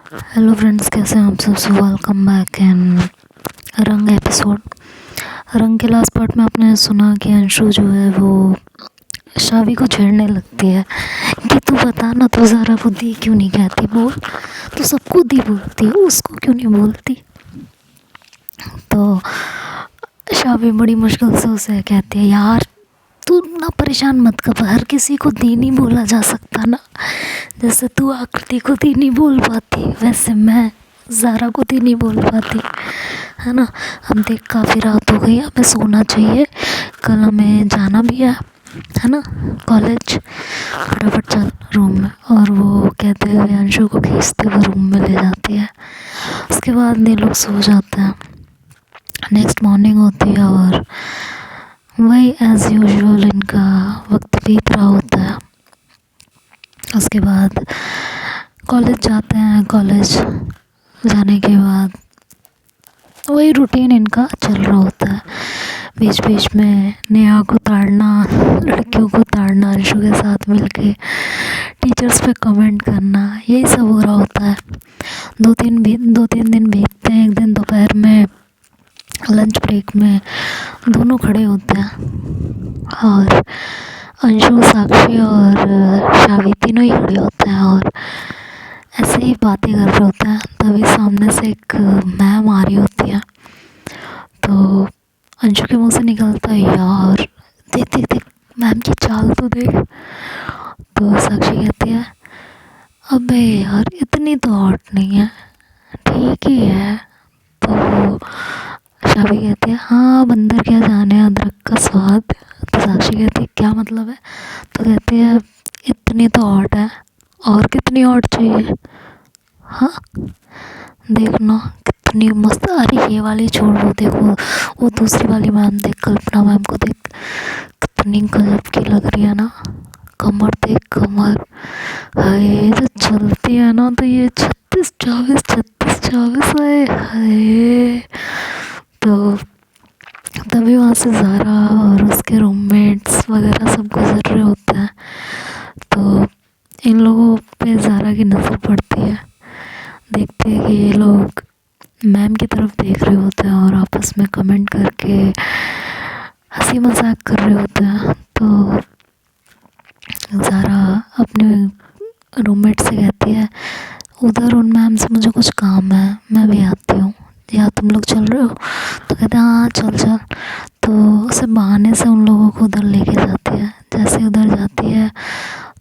Hello friends, कैसे हैं आप सब। सो वेलकम बैक इन रंग एपिसोड। रंग के लास्ट पार्ट में आपने सुना कि अंशु जो है वो शावी को छेड़ने लगती है कि तू बता ना, तू ज़रा को दी क्यों नहीं कहती, बोल, तो सबको दी बोलती है, उसको क्यों नहीं बोलती। तो शावी बड़ी मुश्किल से उसे कहती है, यार तू ना परेशान मत कर, हर किसी को दी नहीं बोला जा सकता ना। जैसे तू आकृति को दी नहीं बोल पाती, वैसे मैं ज़ारा को दी नहीं बोल पाती, है ना। हम देख काफ़ी रात हो गई, हमें सोना चाहिए, कल हमें जाना भी है ना, कॉलेज। फटाफट चल रूम में। और वो कहते हुए अंशु को खींचते हुए रूम में ले जाती है। उसके बाद ये लोग सो जाते हैं। नेक्स्ट मॉर्निंग होती है और वही एज़ यूजुअल इनका वक्त बीत रहा होता है। उसके बाद कॉलेज जाते हैं। कॉलेज जाने के बाद वही रूटीन इनका चल रहा होता है। बीच बीच में नेहा को ताड़ना, लड़कियों को ताड़ना, अंशु के साथ मिलके टीचर्स पे कमेंट करना, यही सब हो रहा होता है। दो तीन दिन बीतते हैं। एक दिन दोपहर में लंच ब्रेक में दोनों खड़े होते हैं और अंशु, साक्षी और शावी तीनों ही खड़े होते हैं और ऐसे ही बातें कर रहे होते हैं। तभी सामने से एक मैम आ रही होती है। तो अंशु के मुंह से निकलता है, यार देख देख देख, मैम की चाल तो देख। तो साक्षी कहती है, अबे यार इतनी तो हॉट नहीं है, ठीक ही है। तो शावी कहती है, हाँ बंदर क्या जाने अदरक का स्वाद। तो साक्षी कहती है, क्या मतलब है। तो कहती है, इतनी तो हॉट है, और कितनी हॉट चाहिए। हाँ देखना कितनी मस्त। अरे ये वाली छोड़, वो देखो, वो दूसरी वाली मैम देख, कल्पना मैम को देख, कितनी गजब की लग रही है ना। कमर देख, कमर हाय, जो चलती है ना, तो ये 36-24 है हाय। तो तभी वहाँ से ज़ारा और उसके रूममेट्स वगैरह सब गुजर रहे होते हैं। तो इन लोगों पे ज़ारा की नज़र पड़ती है। देखते हैं कि ये लोग मैम की तरफ देख रहे होते हैं और आपस में कमेंट करके हंसी मजाक कर रहे होते हैं। तो ज़ारा अपने रूममेट से कहती है, उधर उन मैम से मुझे कुछ काम है, मैं भी आती हूँ, या तुम लोग चल रहे हो। तो कहते हैं, हाँ चल चल। तो उसे बहाने से उन लोगों को उधर लेके जाती है। जैसे उधर जाती है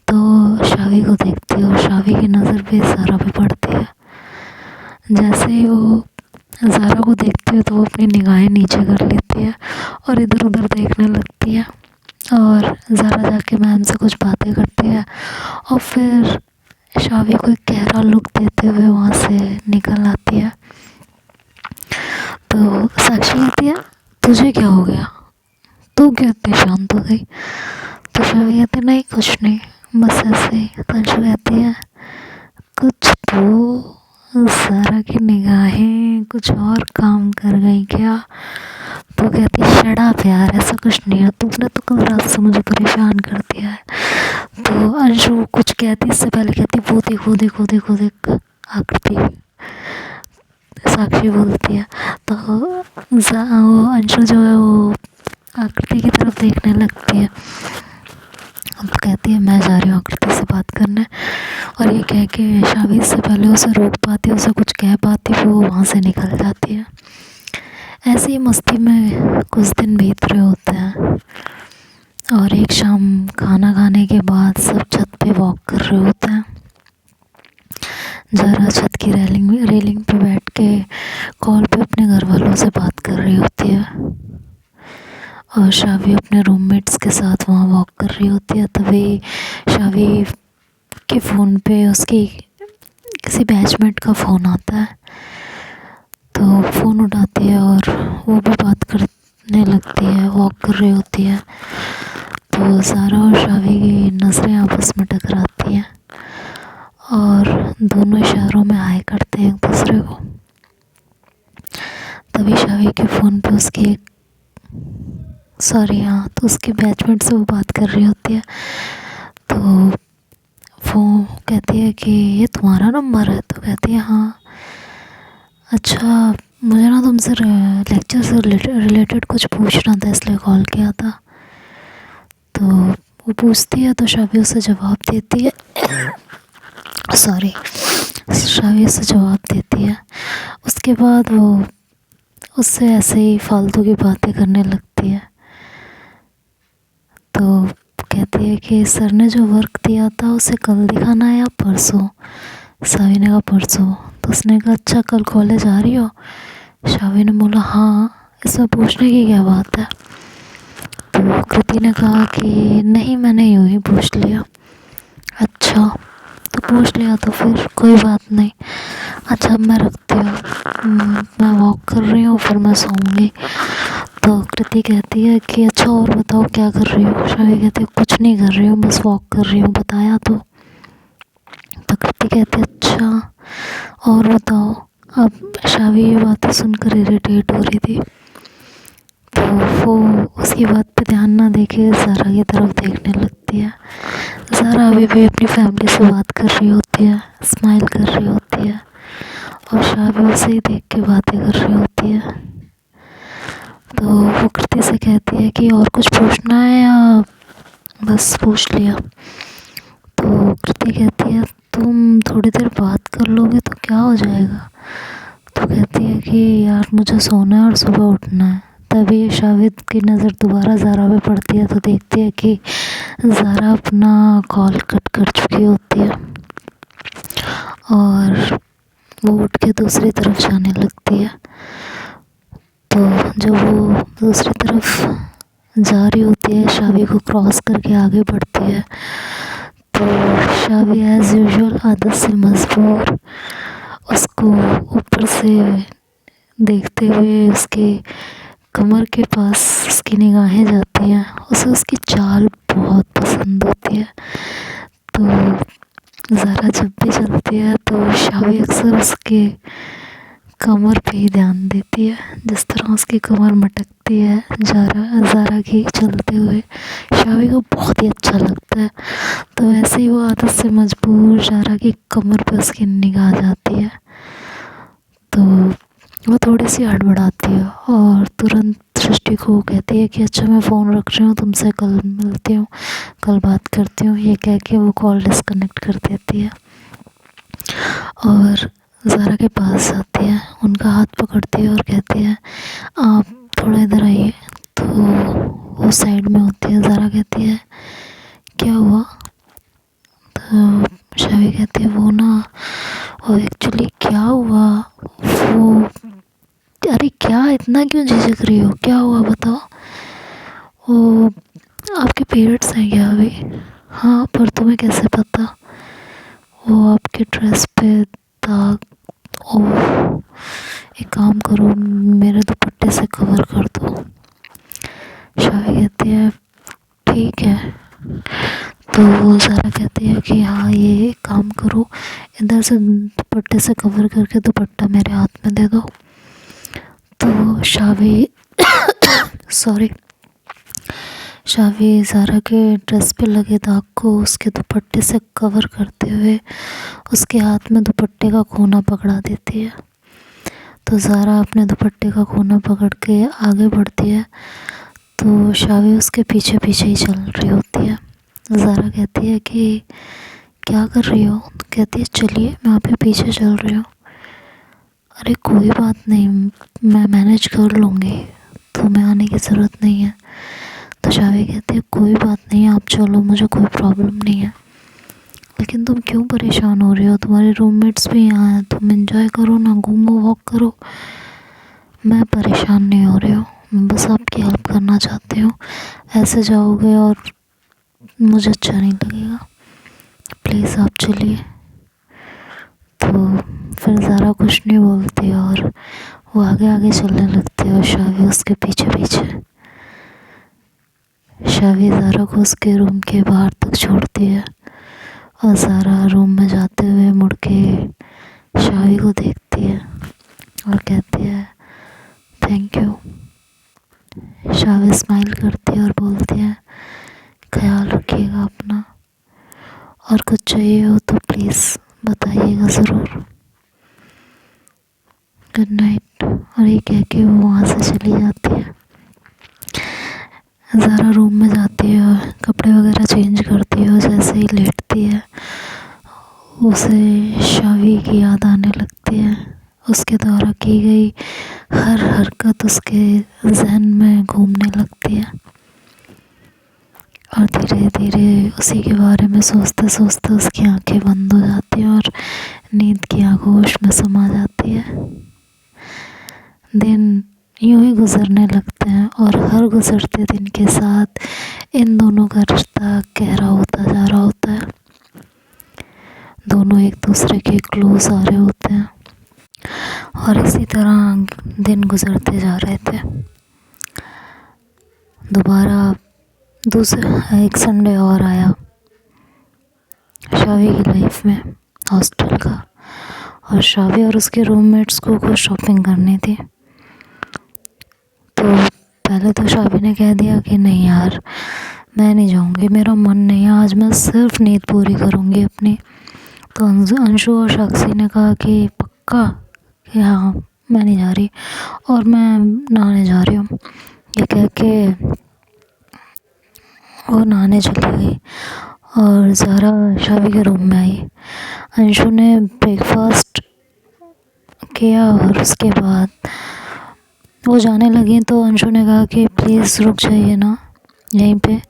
तो शावी को देखती है और शावी की नज़र भी ज़ारा पे पड़ती है। जैसे ही वो ज़ारा को देखती है तो वो अपनी निगाहें नीचे कर लेती है और इधर उधर देखने लगती है। और ज़ारा जाके मैम से कुछ बातें करती है और फिर शावी को एक गहरा लुक देते हुए वहाँ से निकल आती है। तो साक्षी कहती है, तुझे क्या हो गया, तू क्यों इतनी शांत हो गई। तो शावी कहती है, नहीं कुछ नहीं, बस ऐसे ही। तो अंशु कहती है, कुछ तो ज़ारा की निगाहें कुछ और काम कर गई क्या। तो कहती है, शट अप यार, ऐसा कुछ नहीं है, तुमने तो कल रात से मुझे परेशान कर दिया है। तो अंशु कुछ कहती इससे पहले कहती, वो देखो देखो देखो देख आकृति। साक्षी बोलती है। तो वो अंशु जो है वो आकृति की तरफ देखने लगती है। अब कहती है, मैं जा रही हूँ आकृति से बात करने। और ये कह के शावी से पहले उसे रोक पाती, उसे कुछ कह पाती, वो वहाँ से निकल जाती है। ऐसी ही मस्ती में कुछ दिन बीत रहे होते हैं और एक शाम खाना खाने के बाद सब छत पे वॉक कर रहे होते हैं। ज़ारा छत की रेलिंग पे बैठ के कॉल पे अपने घर वालों से बात कर रही होती है और शावी अपने रूममेट्स के साथ वहाँ वॉक कर रही होती है। तभी शावी के फ़ोन पे उसकी किसी बैचमेट का फ़ोन आता है। तो फ़ोन उठाती है और वो भी बात करने लगती है, वॉक कर रही होती है। तो ज़ारा और शावी की नज़रें आपस में टकराती हैं और दोनों इशारों में हाय करते हैं एक दूसरे को। तभी शावी के फ़ोन पे उसकी तो उसकी बैचमेट से वो बात कर रही होती है। तो वो कहती है कि ये तुम्हारा नंबर है? तो कहती है हाँ। अच्छा, मुझे ना तुमसे लेक्चर से रिलेटेड कुछ पूछना था, इसलिए कॉल किया था। तो वो पूछती है तो शावी उसे जवाब देती है सॉरी, शावी उसे जवाब देती है। उसके बाद वो उससे ऐसे ही फालतू की बातें करने लगती है। तो कहती है कि सर ने जो वर्क दिया था उसे कल दिखाना है या परसों? शावी ने कहा परसों। तो उसने कहा अच्छा, कल कॉलेज आ रही हो? शावी ने बोला हाँ, इसमें पूछने की क्या बात है? तो कृति ने कहा कि नहीं, मैंने यूँ ही पूछ लिया। अच्छा, तो पूछ लिया तो फिर कोई बात नहीं। अच्छा, अब मैं रखती हूँ, मैं वॉक कर रही हूँ, फिर मैं सोऊंगी। तो कृति कहती है कि अच्छा और बताओ क्या कर रही हो? शावी कहती है कुछ नहीं कर रही हूँ, बस वॉक कर रही हूँ, बताया तो। कृति कहती है अच्छा और बताओ। अब शावी ये बातें सुनकर इरिटेट हो रही थी, तो वो उसकी बात पे ध्यान ना देके ज़ारा की तरफ देखने लगती है। ज़ारा अभी भी अपनी फैमिली से बात कर रही होती है, स्माइल कर रही होती है, और शावी उसे ही देख के बातें कर रही होती है। तो वो कृति से कहती है कि और कुछ पूछना है या बस पूछ लिया? तो कृति कहती है तुम थोड़ी देर बात कर लोगे तो क्या हो जाएगा? तो कहती है कि यार मुझे सोना है और सुबह उठना है। तभी शाविद की नज़र दोबारा ज़ारा पे पड़ती है, तो देखती है कि ज़ारा अपना कॉल कट कर चुकी होती है और वो उठ के दूसरी तरफ जाने लगती है। तो जब वो दूसरी तरफ जा रही होती है, शावी को क्रॉस करके आगे बढ़ती है, तो शावी एज़ यूजुअल आदत से मजबूर उसको ऊपर से देखते हुए उसके कमर के पास उसकी निगाहें जाती हैं। उसे उसकी चाल बहुत पसंद होती है। तो ज़ारा जब भी चलती है तो शावी अक्सर उसके कमर पे ही ध्यान देती है, जिस तरह उसकी कमर मटकती है ज़ारा की चलते हुए शावी को बहुत ही अच्छा लगता है। तो वैसे ही वो आदत से मजबूर ज़ारा की कमर पे उसकी निगाह जाती है, तो वो थोड़ी सी हड़बड़ाती है और तुरंत सृष्टि को कहती है कि अच्छा मैं फ़ोन रख रही हूँ, तुमसे कल मिलती हूँ, कल बात करती हूँ। ये कह के वो कॉल डिस्कनेक्ट कर देती है और ज़ारा के पास जाती है, उनका हाथ पकड़ती है और कहती है आप थोड़ा इधर आइए। तो वो साइड में होती है। ज़ारा कहती है क्या हुआ? तो शावी कहती है वो एक्चुअली क्या हुआ, वो अरे क्या इतना क्यों झिझक रही हो, क्या हुआ बताओ? वो आपके पीरियड्स हैं क्या अभी? हाँ, पर तुम्हें कैसे पता? वो आपके ड्रेस पे दाग। ओह, एक काम करो, मेरे दुपट्टे से कवर कर दो। शावी कहती है ठीक है। तो ज़ारा कहती है कि हाँ ये काम करो, इधर से दुपट्टे से कवर करके दुपट्टा मेरे हाथ में दे दो। तो शावी ज़ारा के ड्रेस पे लगे दाग को उसके दुपट्टे से कवर करते हुए उसके हाथ में दुपट्टे का कोना पकड़ा देती है। तो ज़ारा अपने दुपट्टे का कोना पकड़ के आगे बढ़ती है, तो शावी उसके पीछे पीछे ही चल रही होती है। ज़ारा कहती है कि क्या कर रही हो? तो कहती है चलिए, मैं आपके पीछे चल रही हूँ। अरे कोई बात नहीं, मैं मैनेज कर लूँगी, तुम्हें आने की ज़रूरत नहीं है। तो शावी कहती है कोई बात नहीं, आप चलो, मुझे कोई प्रॉब्लम नहीं है, लेकिन तुम क्यों परेशान हो रही हो? तुम्हारे रूममेट्स भी यहाँ हैं, तुम एंजॉय करो ना, घूमो, वॉक करो। मैं परेशान नहीं हो रही हूँ, मैं बस आपकी हेल्प करना चाहती हूँ। ऐसे जाओगे और मुझे अच्छा नहीं लगेगा, प्लीज़ आप चलिए। तो फिर ज़ारा कुछ नहीं बोलती और वो आगे आगे चलने लगती है और शावी उसके पीछे पीछे। शावी ज़ारा को उसके रूम के बाहर तक छोड़ती है और ज़ारा रूम में जाते हुए मुड़ के शावी को देखती है और कहती है थैंक यू। शावी स्माइल करती है और बोलती है ख्याल रखिएगा अपना। और कुछ चाहिए हो तो प्लीज़ बताइएगा ज़रूर। Good night. और ये कह के वो वहाँ से चली जाती है। ज़ारा रूम में जाती है, कपड़े वगैरह चेंज करती है और जैसे ही लेटती है उसे शावी की याद आने लगती है। उसके द्वारा की गई हर हरकत उसके जहन में घूमने लगती है और धीरे धीरे उसी के बारे में सोचते सोचते उसकी आंखें बंद हो जाती हैं और नींद की आगोश में समा जाती है। दिन यूं ही गुजरने लगते हैं और हर गुजरते दिन के साथ इन दोनों का रिश्ता गहरा होता जा रहा होता है। दोनों एक दूसरे के क्लोज आ रहे होते हैं और इसी तरह दिन गुजरते जा रहे थे। दोबारा दूसरा एक संडे और आया शावी की लाइफ में, हॉस्टल का, और शावी और उसके रूममेट्स को कुछ शॉपिंग करनी थी। तो पहले तो शावी ने कह दिया कि नहीं यार, मैं नहीं जाऊंगी, मेरा मन नहीं है, आज मैं सिर्फ नींद पूरी करूंगी अपनी। तो अंशु और साक्षी ने कहा कि पक्का, कि हाँ मैं नहीं जा रही और मैं नहाने जा रही हूँ। ये कह के वो नहाने चली गई और ज़ारा शावी के रूम में आई। अंशु ने ब्रेकफास्ट किया और उसके बाद वो जाने लगी तो अंशु ने कहा कि प्लीज़ रुक जाइए ना यहीं पे,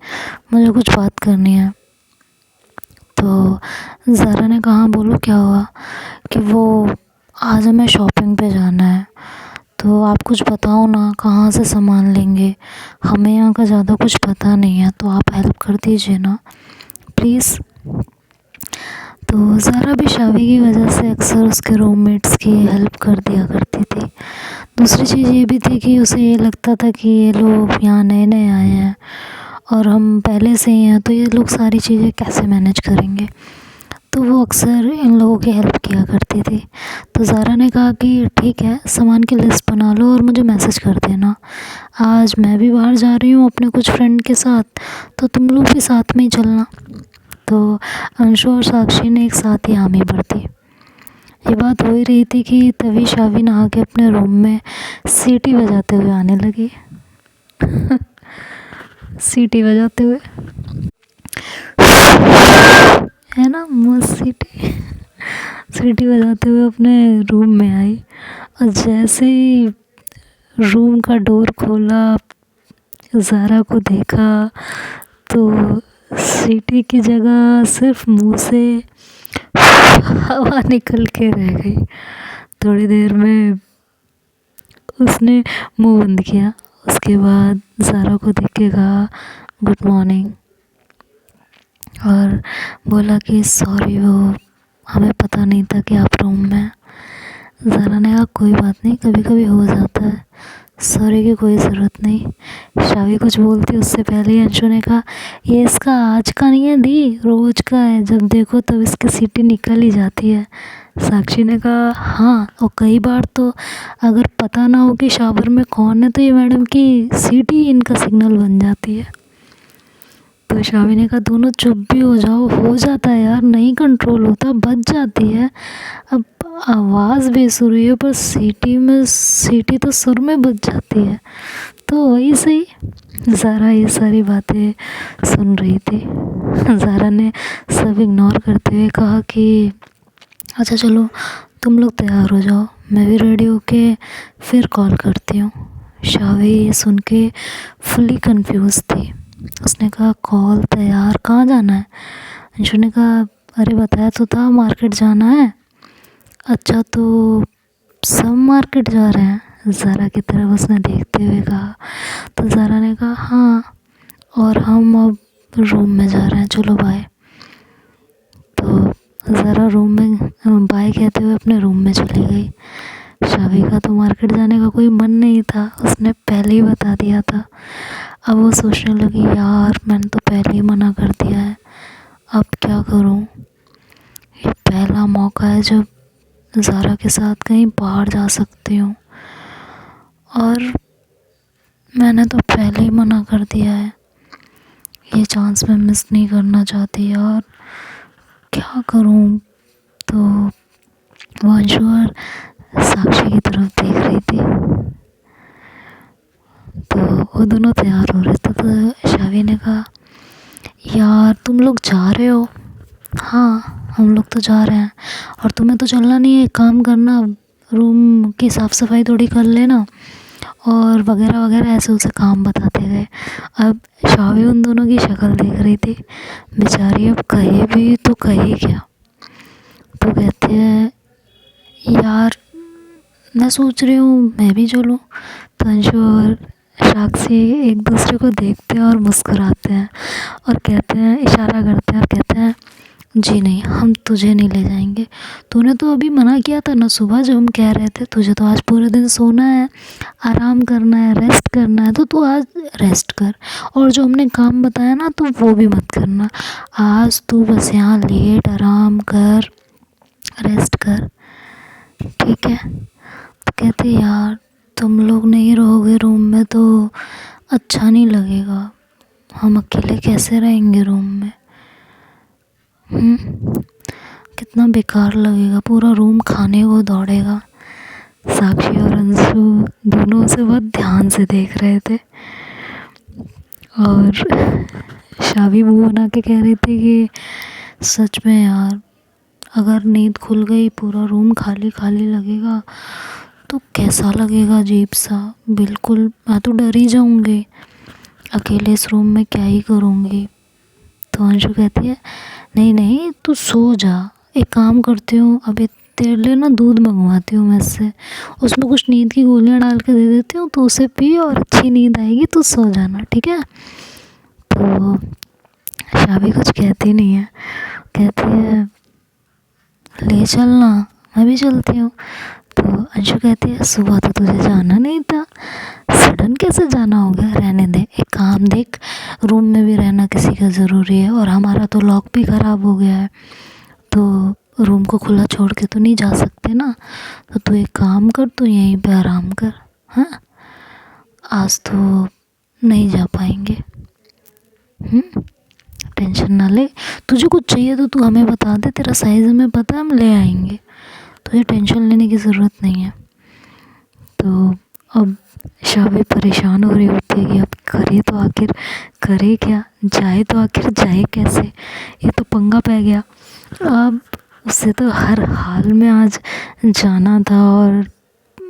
मुझे कुछ बात करनी है। तो ज़ारा ने कहा बोलो क्या हुआ, कि वो आज हमें शॉपिंग पे जाना है, तो आप कुछ बताओ ना कहाँ से सामान लेंगे, हमें यहाँ का ज़्यादा कुछ पता नहीं है, तो आप हेल्प कर दीजिए ना प्लीज़। तो ज़ारा भी शावी की वजह से अक्सर उसके रूममेट्स की हेल्प कर दिया करती थी। दूसरी चीज़ ये भी थी कि उसे ये लगता था कि ये लोग यहाँ नए नए आए हैं और हम पहले से ही हैं, तो ये लोग सारी चीज़ें कैसे मैनेज करेंगे। तो वो अक्सर इन लोगों की हेल्प किया करती थी। तो ज़ारा ने कहा कि ठीक है, सामान की लिस्ट बना लो और मुझे मैसेज कर देना, आज मैं भी बाहर जा रही हूँ अपने कुछ फ्रेंड के साथ, तो तुम लोग भी साथ में ही चलना। तो अंशु और साक्षी ने एक साथ ही हामी भर दी। ये बात हो ही रही थी कि तभी शावी नहा के अपने रूम में सीटी बजाते हुए आने लगी। सीटी बजाते हुए, है ना, मस्त सीटी सीटी बजाते हुए अपने रूम में आई और जैसे ही रूम का डोर खोला, ज़ारा को देखा तो सीटी की जगह सिर्फ मुंह से हवा निकल के रह गई। थोड़ी देर में उसने मुंह बंद किया, उसके बाद ज़ारा को देख के कहा गुड मॉर्निंग और बोला कि सॉरी, वो हमें पता नहीं था कि आप रूम में हैं। ज़ारा ने कहा कोई बात नहीं, कभी कभी हो जाता है, सॉरी की कोई ज़रूरत नहीं। शावी कुछ बोलती उससे पहले ही अंशु ने कहा ये इसका आज का नहीं है दी, रोज़ का है, जब देखो तब इसकी सीटी निकल ही जाती है। साक्षी ने कहा हाँ, और कई बार तो अगर पता ना हो कि शावर में कौन है तो ये मैडम की सीटी इनका सिग्नल बन जाती है। तो शावी ने कहा दोनों चुप भी हो जाओ, हो जाता है यार, नहीं कंट्रोल होता, बच जाती है। अब आवाज़ बेसुर हुई है पर सीटी तो सुर में बच जाती है, तो वही सही। ज़ारा ये सारी बातें सुन रही थी। ज़ारा ने सब इग्नोर करते हुए कहा कि अच्छा चलो तुम लोग तैयार हो जाओ, मैं भी रेडी होके फिर कॉल करती हूँ। शावी ये सुन के फुली कंफ्यूज थी। उसने कहा कॉल, तैयार, कहाँ जाना है? अंशु ने कहा अरे बताया तो था मार्केट जाना है। अच्छा तो सब मार्केट जा रहे हैं? ज़ारा की तरफ उसने देखते हुए कहा। तो ज़ारा ने कहा हाँ, और हम अब रूम में जा रहे हैं, चलो बाय। तो ज़ारा रूम में बाय कहते हुए अपने रूम में चली गई। शावी का तो मार्केट जाने का कोई मन नहीं था, उसने पहले ही बता दिया था। अब वो सोचने लगी यार मैंने तो पहले ही मना कर दिया है, अब क्या करूं। ये पहला मौका है जब ज़ारा के साथ कहीं बाहर जा सकती हूँ और मैंने तो पहले ही मना कर दिया है, ये चांस मैं मिस नहीं करना चाहती यार, क्या करूँ। तो वो अंशु और साक्षी की तरफ देख रही थी, तो वो दोनों तैयार हो रहे थे। तो शावी ने कहा, यार तुम लोग जा रहे हो? हाँ हम लोग तो जा रहे हैं, और तुम्हें तो चलना नहीं है। एक काम करना, रूम की साफ़ सफाई थोड़ी कर लेना और वगैरह वगैरह, ऐसे उसे काम बताते गए। अब शावी उन दोनों की शक्ल देख रही थी बेचारी, अब कहे भी तो कहे क्या। तो कहते हैं, यार मैं सोच रही हूँ मैं भी चलूँ। तो अंशु और साक्षी एक दूसरे को देखते हैं और मुस्कुराते हैं और कहते हैं, इशारा करते हैं और कहते हैं, जी नहीं, हम तुझे नहीं ले जाएंगे। तूने तो अभी मना किया था ना सुबह, जब हम कह रहे थे तुझे तो आज पूरे दिन सोना है, आराम करना है, रेस्ट करना है, तो तू आज रेस्ट कर। और जो हमने काम बताया ना, तो वो भी मत करना। आज तू बस यहाँ लेट आराम कर, रेस्ट कर, ठीक है। तो कहते, यार तुम लोग नहीं रहोगे रूम में तो अच्छा नहीं लगेगा, हम अकेले कैसे रहेंगे रूम में। कितना बेकार लगेगा, पूरा रूम खाने को दौड़ेगा। साक्षी और अंशु दोनों उसे बहुत ध्यान से देख रहे थे और शावी मुंह बना के कह रही थी कि सच में यार, अगर नींद खुल गई, पूरा रूम खाली खाली लगेगा तो कैसा लगेगा, अजीब सा। बिल्कुल मैं तो डर ही जाऊंगी, अकेले इस रूम में क्या ही करूँगी। तो अंशु कहती है, नहीं नहीं तू सो जा, एक काम करती हूँ, अभी तेरे लिए ना दूध मंगवाती हूँ मैं से, उसमें कुछ नींद की गोलियाँ डाल के दे देती हूँ, तो उसे पी और अच्छी नींद आएगी, तो सो जाना, ठीक है। तो शावी कुछ कहती नहीं है, कहती है ले चलना, मैं भी चलती हूँ। तो अंशु कहती है, सुबह तो तुझे जाना नहीं था, सडन कैसे जाना हो गया। रहने दे, एक काम देख, रूम में भी रहना किसी का ज़रूरी है, और हमारा तो लॉक भी ख़राब हो गया है, तो रूम को खुला छोड़ के तो नहीं जा सकते ना। तो तू एक काम कर, तू यहीं पे आराम कर। हाँ, आज तो नहीं जा पाएंगे। टेंशन ना ले, तुझे कुछ चाहिए तो तू हमें बता दे, तेरा साइज़ हमें पता है, हम ले आएंगे, तुझे टेंशन लेने की ज़रूरत नहीं है। तो अब शावी परेशान हो रही होती है कि अब करे तो आखिर करे क्या, जाए तो आखिर जाए कैसे, ये तो पंगा पै गया। अब उसे तो हर हाल में आज जाना था, और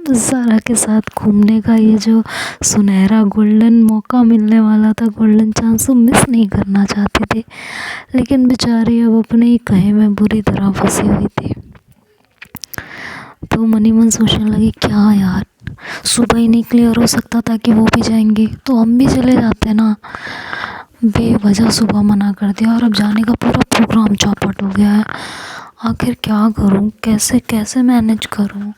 ज़ारा के साथ घूमने का ये जो सुनहरा गोल्डन मौका मिलने वाला था, गोल्डन चांस, वो मिस नहीं करना चाहती थी। लेकिन बेचारी अब अपने ही कहे में बुरी तरह फंसी हुई थी। तो मनी मन सोचने लगी, क्या यार, सुबह ही नहीं क्लियर हो सकता था कि वो भी जाएंगी, तो हम भी चले जाते ना। बेवजह सुबह मना कर दिया और अब जाने का पूरा प्रोग्राम चौपट हो गया है। आखिर क्या करूं, कैसे कैसे मैनेज करूं।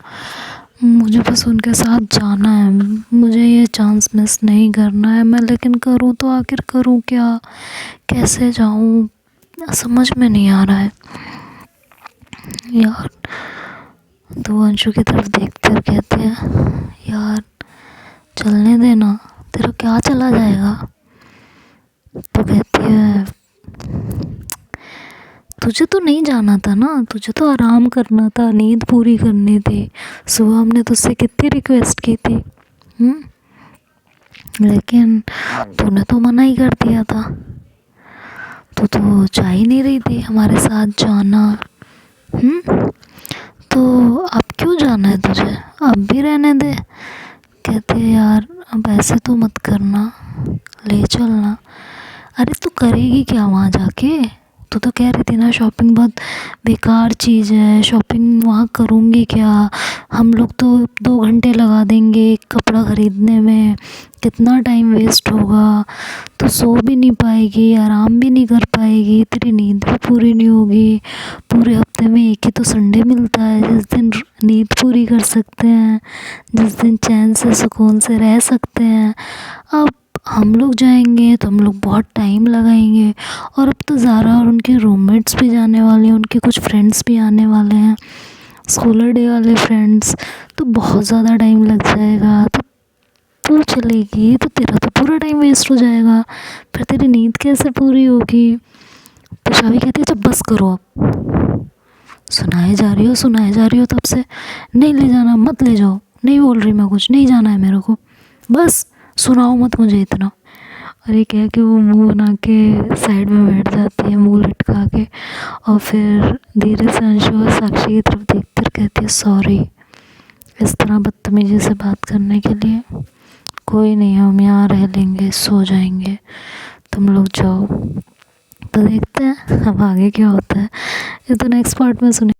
मुझे बस उनके साथ जाना है, मुझे ये चांस मिस नहीं करना है। मैं लेकिन करूं तो आखिर करूं क्या, कैसे जाऊं, समझ में नहीं आ रहा है यार। तो अंशु की तरफ देखते और कहते हैं, यार चलने देना, तेरा क्या चला जाएगा। तो कहती है, तुझे तो नहीं जाना था ना, तुझे तो आराम करना था, नींद पूरी करनी थी। सुबह हमने तुझसे कितनी रिक्वेस्ट की थी, लेकिन तूने तो मना ही कर दिया था। तू तो चाह ही नहीं रही थी हमारे साथ जाना। तो अब क्यों जाना है तुझे, अब भी रहने दे। कहते हैं, यार अब ऐसे तो मत करना, ले चलना। अरे तू करेगी क्या वहाँ जाके, तू तो कह रही थी ना शॉपिंग बहुत बेकार चीज़ है, शॉपिंग वहाँ करूँगी क्या। हम लोग तो 2 घंटे लगा देंगे एक कपड़ा ख़रीदने में, कितना टाइम वेस्ट होगा। तो सो भी नहीं पाएगी, आराम भी नहीं कर पाएगी, तेरी नींद भी पूरी नहीं होगी। पूरे हफ्ते में एक ही तो संडे मिलता है जिस दिन नींद पूरी कर सकते हैं, जिस दिन चैन से सुकून से रह सकते हैं। अब हम लोग जाएंगे तो हम लोग बहुत टाइम लगाएंगे, और अब तो ज़ारा और उनके रूममेट्स भी जाने वाले हैं, उनके कुछ फ्रेंड्स भी आने वाले हैं, स्कूलर डे वाले फ्रेंड्स, तो बहुत ज़्यादा टाइम लग जाएगा। तो तू चलेगी तो तेरा तो पूरा टाइम वेस्ट हो जाएगा, फिर तेरी नींद कैसे पूरी होगी। तो शावी कहती है जब बस करो, अब सुनाए जा रही हो तब से, नहीं ले जाना, मत ले जाओ, नहीं बोल रही मैं कुछ, नहीं जाना है मेरे को, बस सुनाओ मत मुझे इतना। और ये कह के वो मुंह बना के साइड में बैठ जाती है, मुंह लटका के, और फिर धीरे से अंशु और साक्षी की तरफ देखकर कहती है सॉरी इस तरह बदतमीजी से बात करने के लिए। कोई नहीं, हम यहाँ रह लेंगे, सो जाएंगे, तुम लोग जाओ। तो देखते हैं अब आगे क्या होता है, ये तो नेक्स्ट पार्ट में सुने।